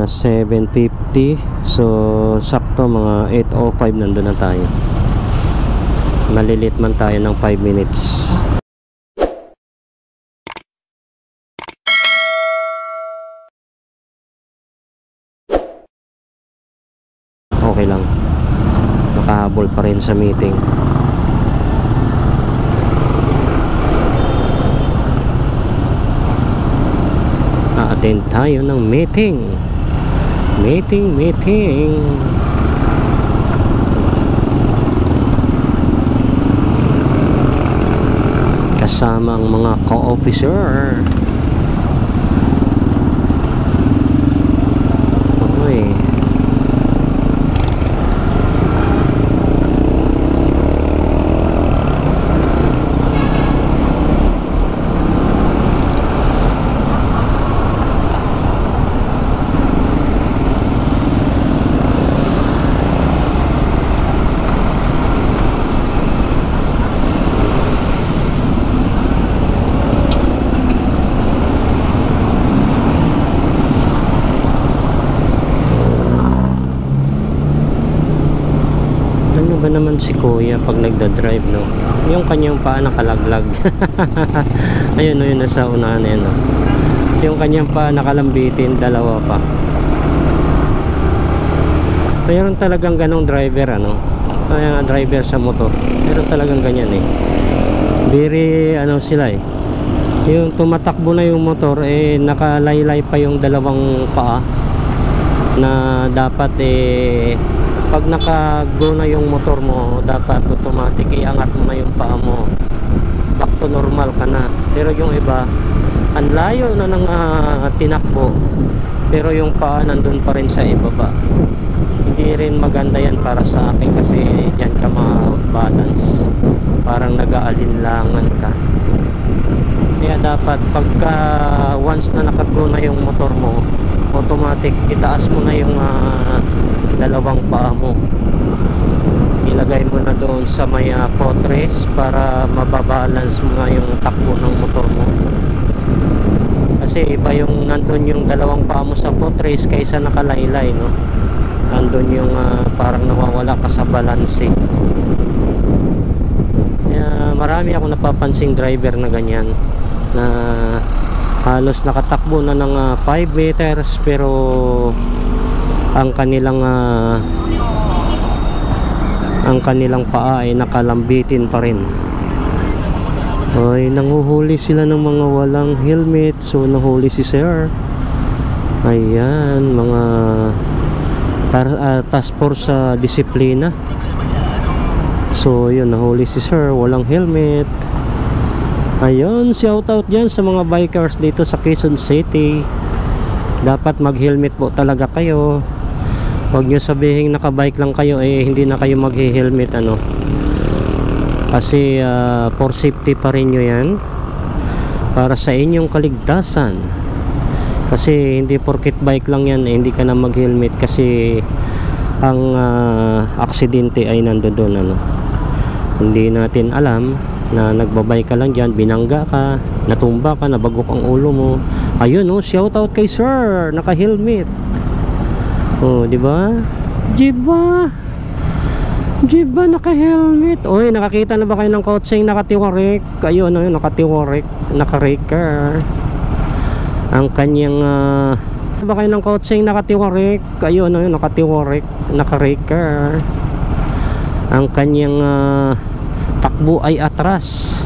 7:50. So sakto mga 8:05 nandun na tayo. Malilit man tayo ng 5 minutes. Okay lang, nakahabol pa rin sa meeting. A-attend tayo ng meeting. Meeting. Kasama ang mga co-officer. Okay. Ba naman si kuya pag nagda-drive, no? Yung kanyang paa nakalaglag. Ayun, no, yun nasa unahan na yan, no? Yung kanyang paa nakalambitin, dalawa pa. Mayroon talagang ganong driver, ano? Kaya driver sa motor, mayroon talagang ganyan, eh. Very, ano sila, eh. Yung tumatakbo na yung motor, eh, nakalaylay pa yung dalawang paa na dapat, eh, pag naka-go na yung motor mo, dapat automatic iangat mo na yung paa mo, back to normal ka na. Pero yung iba, ang layo na ng tinakbo, pero yung paa nandun pa rin sa ibaba. Hindi rin maganda yan para sa akin, kasi dyan ka ma-balance, parang nag-aalinlangan ka. Kaya dapat pagka once na naka-go na yung motor mo, automatic itaas mo na yung dalawang paa mo, ilagay mo na doon sa may footrest para mababalance mo na yung takbo ng motor mo. Kasi iba yung nandun yung dalawang paa mo sa footrest kaysa nakalaylay, no? Nandun yung parang nawawala ka sa balance, eh. Kaya marami ako napapansing driver na ganyan, na halos nakatakbo na ng 5 meters pero ang kanilang paa ay nakalambitin pa rin. Ay, nanguhuli sila ng mga walang helmet. So nahuli si sir. Ayan, mga task force sa disiplina. So yun, nahuli si sir, walang helmet. Ayun, shout out dyan sa mga bikers dito sa Quezon City. Dapat mag-helmet po talaga kayo. Huwag nyo sabihin nakabike lang kayo, eh hindi na kayo mag-helmet, ano. Kasi for safety pa rin nyo yan, para sa inyong kaligtasan. Kasi hindi porket bike lang yan, eh, hindi ka na mag-helmet, kasi ang aksidente ay nandoon, ano. Hindi natin alam na nagbabike ka lang dyan, binangga ka, natumba ka, nabagok ang ulo mo. Ayun, oh, shout out kay sir, naka-helmet. Oh, di ba? Jiba naka-helmet. Oy, nakakita na ba kayo ng kotseng nakatiwarik? Ayun, no, nakatiwarik, naka-raker. Ang kanyang ba kayo ng kotseng nakatiwarik? Ayun, no, nakatiwarik, naka-raker. Ang kanyang takbo ay atras.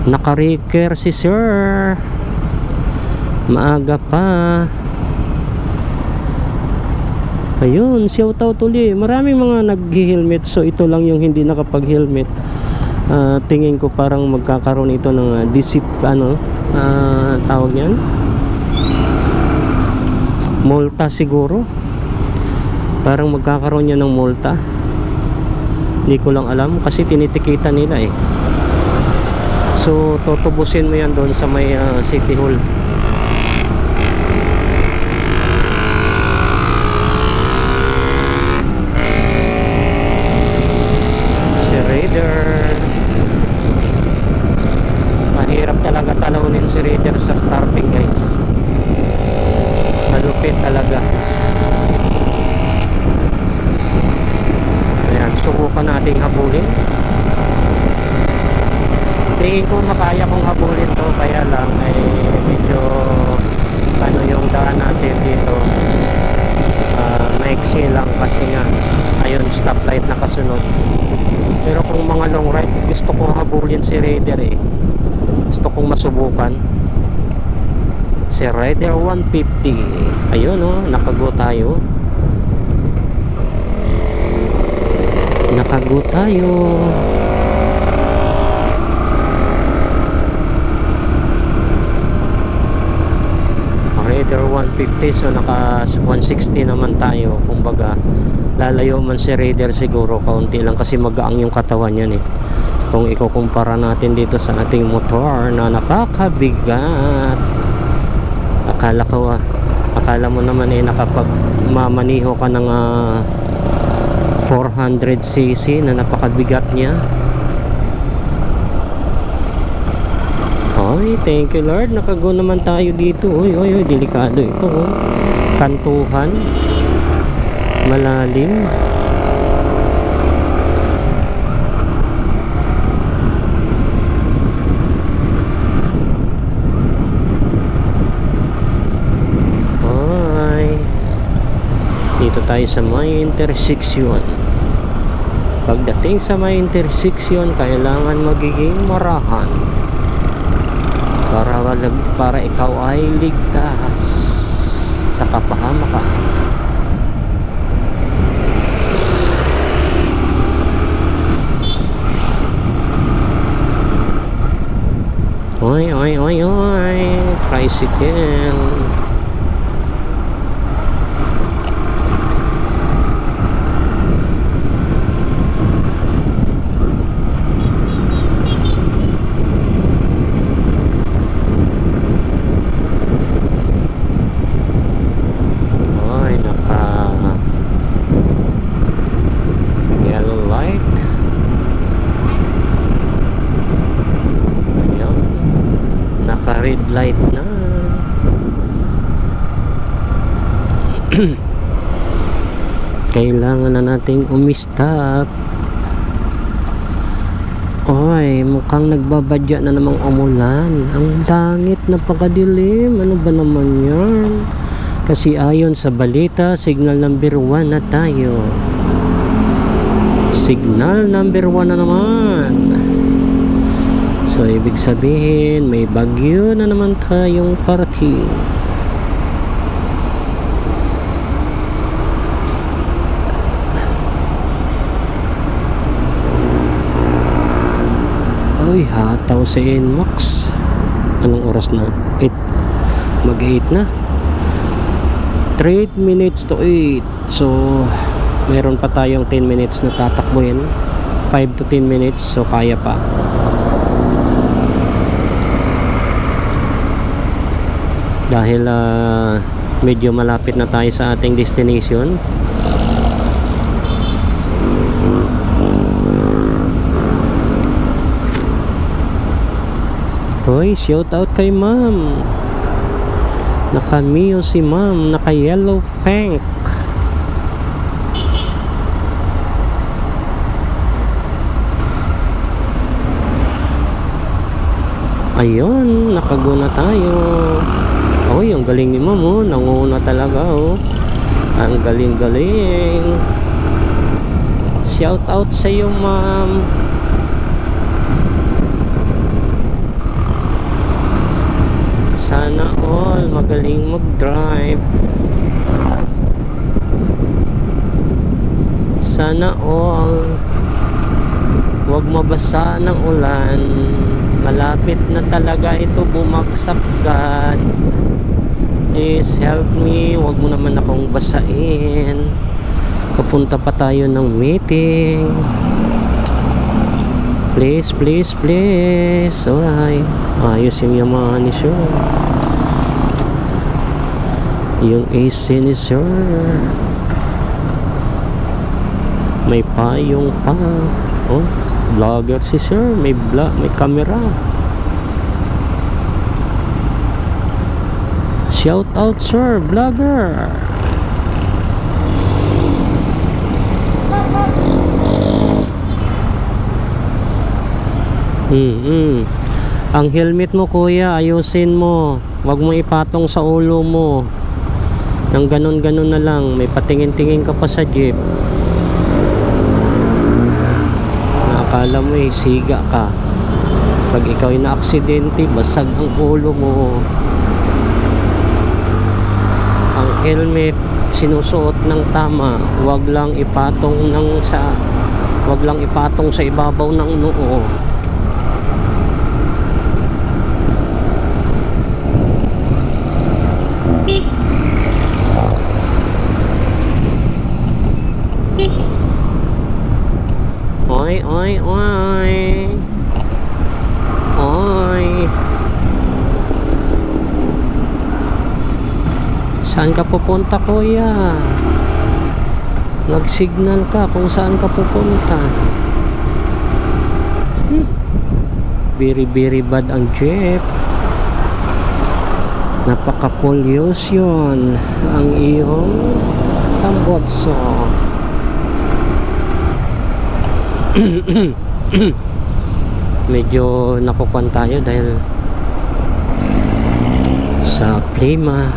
Naka-raker si sir. Maaga pa. Ayun, shout out uli. Maraming mga nag-helmet, so ito lang yung hindi nakapag-helmet. Tingin ko parang magkakaroon ito ng tawag yan, multa siguro. Parang magkakaroon yan ng multa. Hindi ko lang alam kasi tinitikita nila, eh. So tutubusin mo yan doon sa may City Hall. Mahirap talaga talawin si Raider sa starting, guys. Malupit talaga. habulin si Raider eh. Gusto kong masubukan si Raider 150. Ayun oh, nakago tayo. Nakago tayo. Raider 150, so naka 160 naman tayo. Kumbaga lalayo man si Raider siguro kaunti lang kasi magaang yung katawan yan eh. Kung ikukumpara natin dito sa ating motor na nakakabigat, akala mo naman eh nakapagmamaniho ka ng 400cc na napakabigat niya. Oy, thank you Lord, nakago naman tayo dito. Oy, delikado ito oh. Kantuhan malalim. Dito tayo sa may intersection. Pagdating sa may intersection, kailangan magiging marahan para ikaw ay ligtas sa kapahamakan. Oy, tricycle. Red light na. Kailangan na nating umistop. Oy, mukhang nagbabadya na namang umulan. Ang langit, napakadilim. Ano ba naman yan? Kasi ayon sa balita, signal number 1 na tayo. Signal number 1 na naman. So, ibig sabihin, may bagyo na naman tayong parating. Uy, hataw si NMAX. Anong oras na? 8. Mag-8 na. 3 minutes to 8. So, meron pa tayong 10 minutes na tatakbuhin. 5 to 10 minutes. So, kaya pa. Dahil medyo malapit na tayo sa ating destination. Hoy, shout out kay ma'am. Naka Mio si ma'am, naka yellow pink. Ayun, nakago na tayo. Oy, ang galing ni ma'am oh, nanguna talaga oh. Ang galing-galing. Shout out sa iyo ma'am. Sana all magaling mag-drive. Sana all wag mabasa ng ulan. Malapit na talaga ito bumagsak, God. Please help me. Wag mo naman akong basain. Papunta pa tayo ng meeting. Please, please, please. Alright. Ayos yung Yamaha ni Sir. Yung AC ni Sir. May payong pa. Oh, vlogger si Sir. May camera. Shout out Sir, vlogger. Ang helmet mo kuya, ayusin mo. Huwag mo ipatong sa ulo mo. Nang ganon-ganon na lang. May patingin-tingin ka pa sa jeep. Nakakala mo siga ka. Pag ikaw ay na-aksidente, basag ang ulo mo. Ang helmet sinusuot ng tama, wag lang ipatong sa ibabaw ng noo. Oy, oy, oy. Oy. Saan ka pupunta, kuya? Nag-signal ka kung saan ka pupunta. Very bad ang jeep. Napaka-pollution ang iyong tambotso. Medyo nakukuhan tayo dahil sa Plima